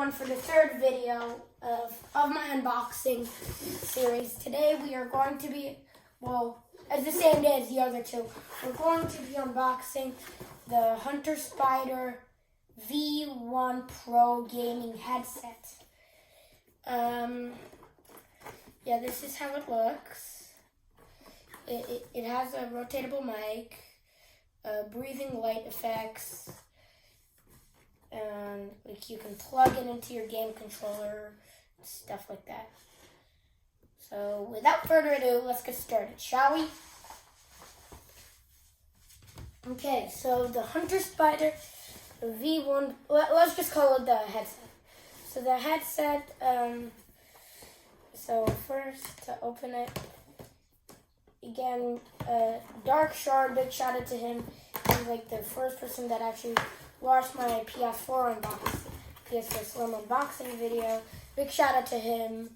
everyone for the third video of my unboxing series. Today we are going to be, as the same day as the other two, we're going to be unboxing the Hunter Spyder V1 Pro gaming headset. Yeah, this is how it looks. It has a rotatable mic, breathing light effects, and like you can plug it into your game controller, stuff like that. So without further ado, let's get started, shall we? Okay, so the Hunter Spyder V1, let's just call it the headset. So the headset, so first to open it, again, Dark Shard, big shout out to him. He's like the first person that actually watched my PS4 Slim unboxing video. Big shout out to him.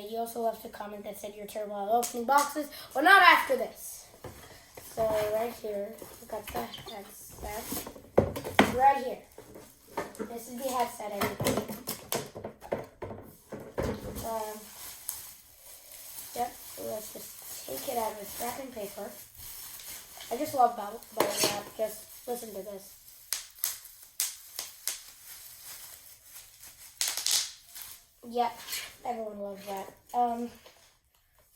He also left a comment that said you're terrible at opening boxes. Well, not after this. So right here, we got the headset. Right here. This is the headset, everybody. Yep, so let's just take it out of its wrapping paper. I just love bubble wrap. Just listen to this. Yep, everyone loves that.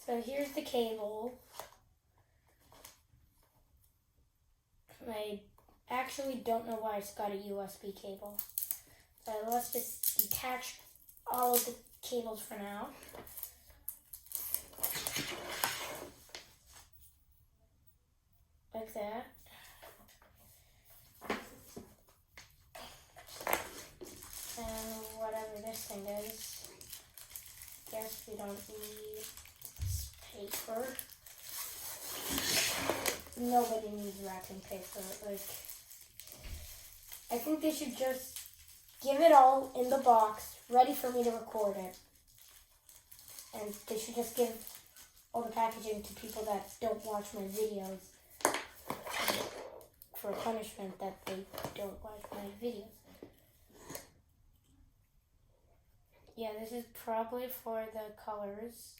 So here's the cable. I actually don't know why it's got a USB cable. So let's just detach all of the cables for now. Like that. And whatever this thing is, guess we don't need this paper. Nobody needs wrapping paper. Like, I think they should just give it all in the box, ready for me to record it. And they should just give all the packaging to people that don't watch my videos for punishment that they don't watch my videos. Yeah, this is probably for the colors.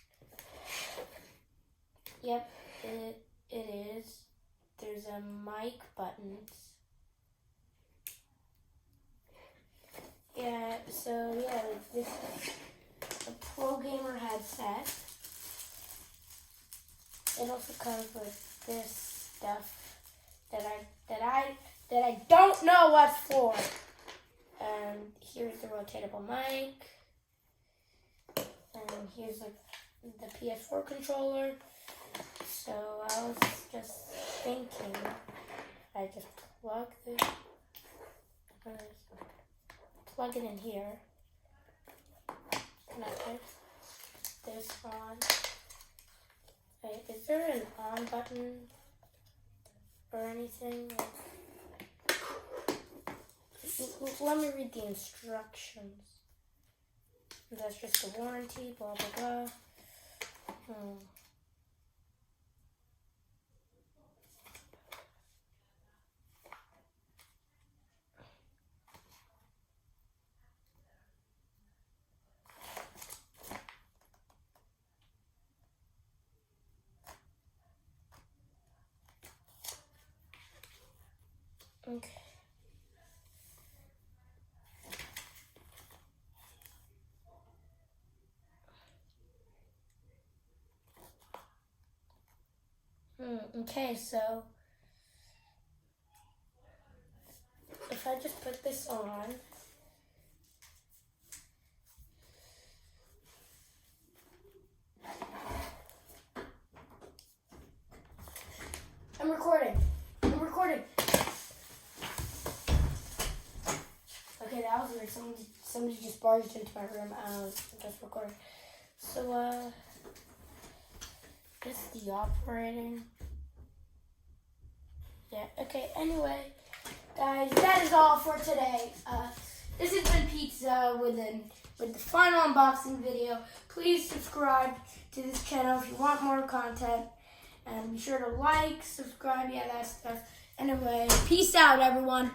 Yep, it is. There's a mic buttons. Yeah, so yeah, this is a Pro Gamer headset. It also comes with this stuff that I don't know what's for. Here's the rotatable mic. And here's like the PS4 controller. So I was just thinking, I just plug it in here. Connect it. This on. Wait, is there an on button or anything? Let me read the instructions. That's just a warranty, blah, blah, blah. Okay. Okay, so if I just put this on, I'm recording. Okay, that was weird. Somebody just barged into my room. I was just recording. So, this is the operating. Yeah, okay, anyway, guys, that is all for today. This has been Pizza with the final unboxing video. Please subscribe to this channel if you want more content. And be sure to like, subscribe, yeah, that stuff. Anyway, peace out, everyone.